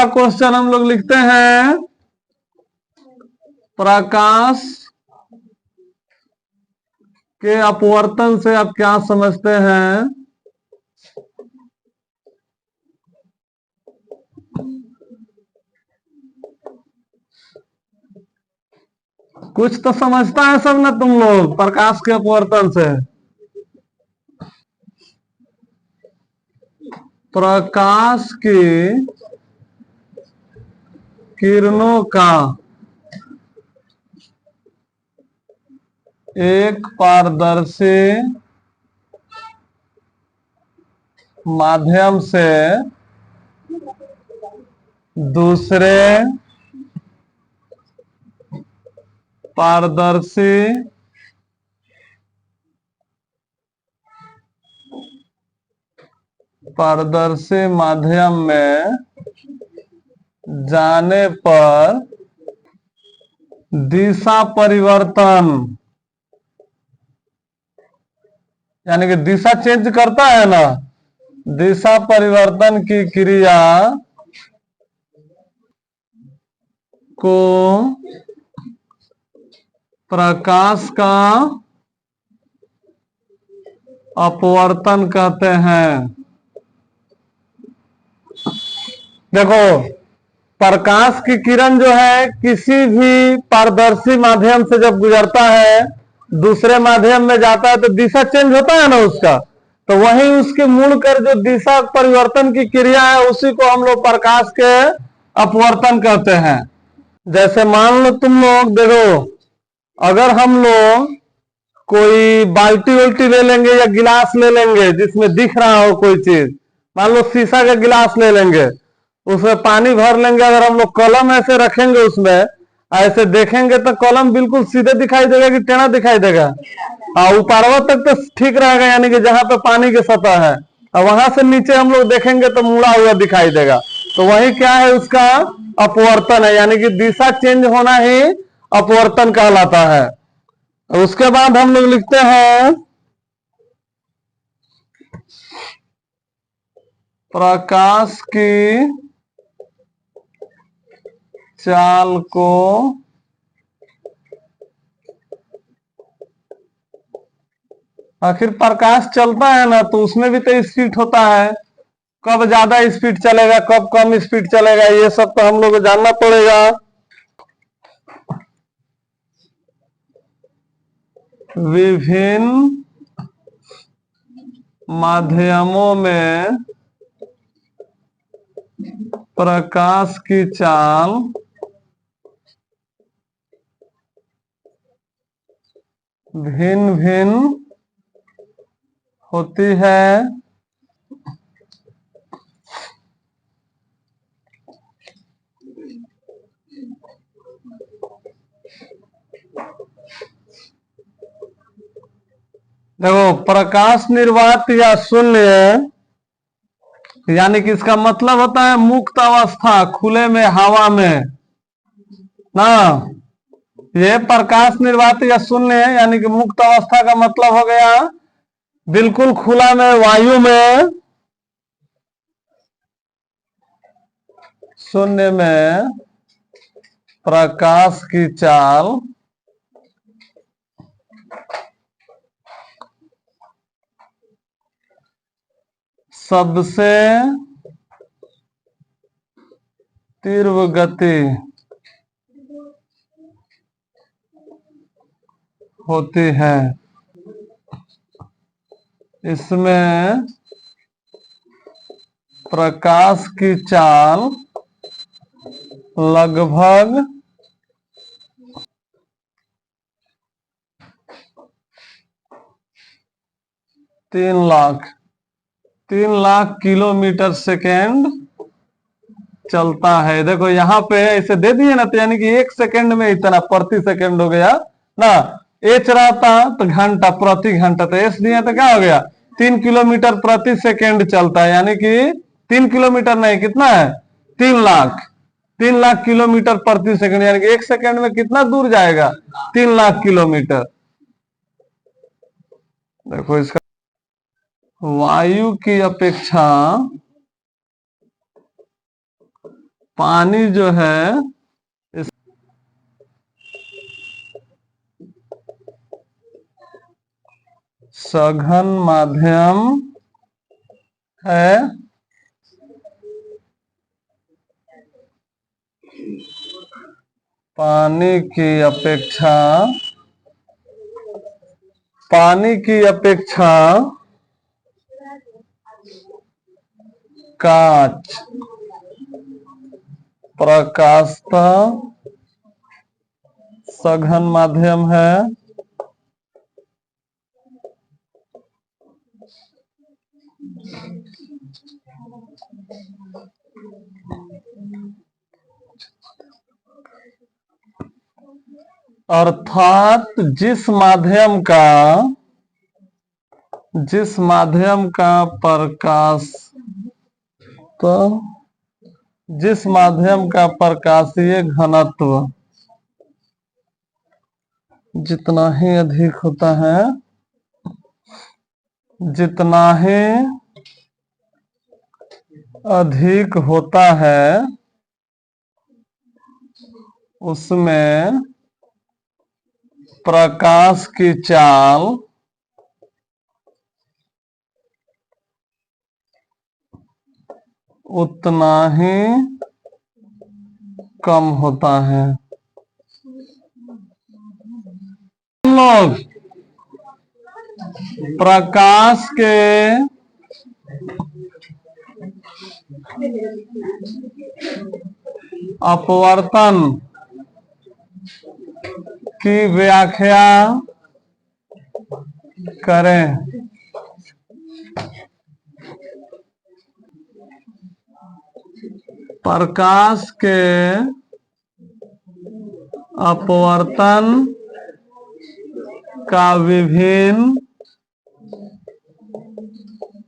Question हम लोग लिखते हैं, प्रकाश के अपवर्तन से आप क्या समझते हैं? कुछ तो समझता है सब ना तुम लोग प्रकाश के अपवर्तन से। प्रकाश की किरणों का एक पारदर्शी माध्यम से दूसरे पारदर्शी माध्यम में जाने पर दिशा परिवर्तन, यानी कि दिशा चेंज करता है ना, दिशा परिवर्तन की क्रिया को प्रकाश का अपवर्तन कहते हैं। देखो, प्रकाश की किरण जो है किसी भी पारदर्शी माध्यम से जब गुजरता है, दूसरे माध्यम में जाता है तो दिशा चेंज होता है ना उसका, तो वही उसके मूल कर जो दिशा परिवर्तन की क्रिया है उसी को हम लोग प्रकाश के अपवर्तन कहते हैं। जैसे मान लो तुम लोग देखो, अगर हम लोग कोई बाल्टी उल्टी ले लेंगे या गिलास ले लेंगे जिसमें दिख रहा हो कोई चीज, मान लो शीशा का गिलास ले लेंगे, उसमें पानी भर लेंगे, अगर हम लोग कलम ऐसे रखेंगे उसमें ऐसे देखेंगे तो कलम बिल्कुल सीधे दिखाई देगा कि टेढ़ा दिखाई देगा? ऊपरवा तक तो ठीक रहेगा, यानी कि जहां पे पानी की सतह है, और वहां से नीचे हम लोग देखेंगे तो मुड़ा हुआ दिखाई देगा। तो वही क्या है, उसका अपवर्तन है, यानी कि दिशा चेंज होना ही अपवर्तन कहलाता है। उसके बाद हम लोग लिखते हैं, प्रकाश की चाल को आखिर प्रकाश चलता है ना तो उसमें भी तो स्पीड होता है, कब ज्यादा स्पीड चलेगा कब कम स्पीड चलेगा ये सब तो हम लोग को जानना पड़ेगा। विभिन्न माध्यमों में प्रकाश की चाल भिन्न भिन्न होती है। देखो, प्रकाश निर्वात या शून्य, यानी कि इसका मतलब होता है मुक्त अवस्था, खुले में, हवा में ना। ये प्रकाश निर्वात या शून्य है, यानी कि मुक्त अवस्था का मतलब हो गया बिल्कुल खुला में, वायु में, शून्य में प्रकाश की चाल सबसे तीव्र गति होती है। इसमें प्रकाश की चाल लगभग 3 लाख किलोमीटर सेकेंड चलता है। देखो यहाँ पे ऐसे दे दिए ना, तो यानी कि 1 सेकेंड में इतना प्रति सेकेंड हो गया ना। एच रहता तो घंटा, प्रति घंटा, तो एच दिया तो क्या हो गया, 3 किलोमीटर प्रति सेकेंड चलता है, यानी कि 3 किलोमीटर नहीं, कितना है, 3 लाख किलोमीटर प्रति सेकंड, यानी कि 1 सेकंड में कितना दूर जाएगा, 3 लाख किलोमीटर। देखो इसका वायु की अपेक्षा पानी जो है इस सघन माध्यम है, पानी की अपेक्षा कांच प्रकाशता सघन माध्यम है। अर्थात जिस माध्यम का प्रकाशीय घनत्व जितना ही अधिक होता है, उसमें प्रकाश की चाल उतना ही कम होता है। हम लोग प्रकाश के अपवर्तन की व्याख्या करें। प्रकाश के अपवर्तन का विभिन्न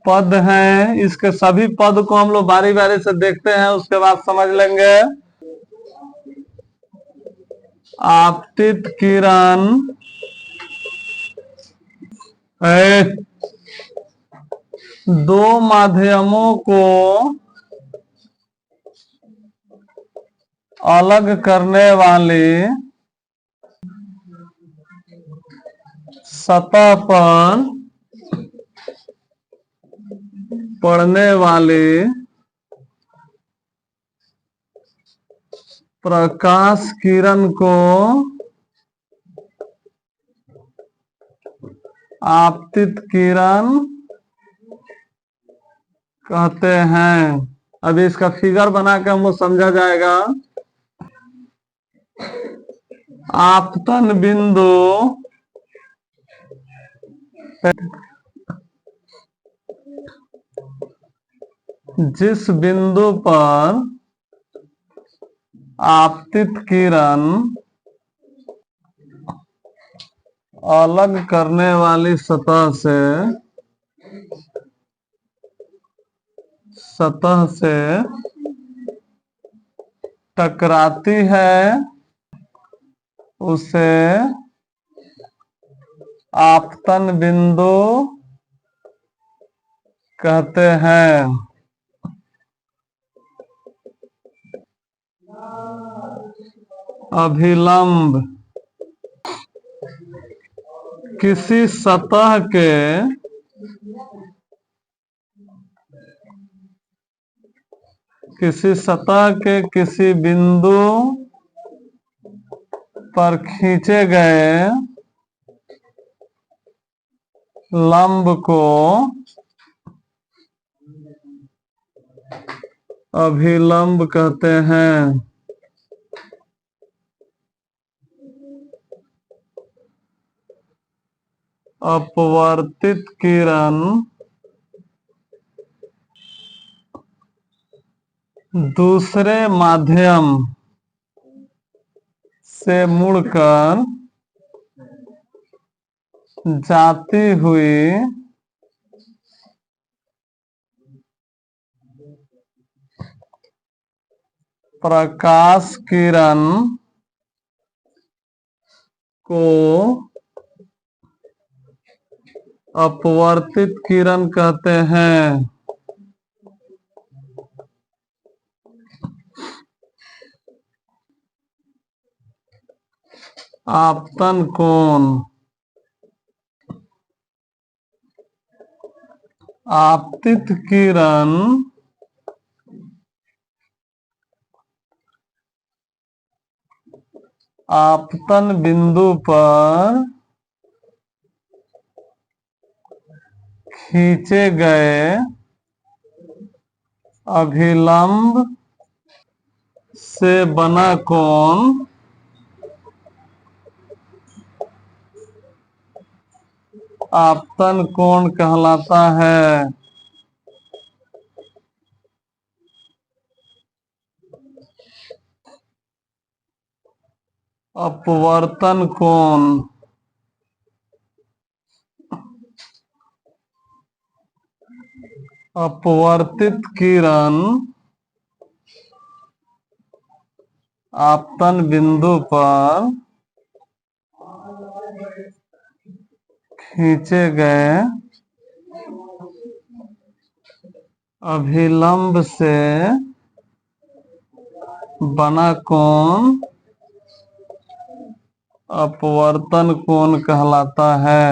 पद हैं। इसके सभी पद को हम लोग बारी बारी से देखते हैं, उसके बाद समझ लेंगे। आपतित किरण दो माध्यमों को अलग करने वाली सतह पर पड़ने वाली प्रकाश किरण को आपतित किरण कहते हैं। अभी इसका फिगर बना के हमको समझा जाएगा। आपतन बिंदु जिस बिंदु पर आपतित किरण अलग करने वाली सतह से टकराती है, उसे आपतन बिंदु कहते हैं। अभिलंब किसी सतह के किसी बिंदु पर खींचे गए लंब को अभिलंब कहते हैं। अपवर्तित किरण दूसरे माध्यम से मुड़कर जाती हुई प्रकाश किरण को अपवर्तित किरण कहते हैं। आपतन कोण आपतित किरण आपतन बिंदु पर खींचे गए अभिलंब से बना कोण आपतन कोण कहलाता है। अपवर्तन कोण अपवर्तित किरण आपतन बिंदु पर खींचे गए अभिलंब से बना कोण अपवर्तन कोण कहलाता है।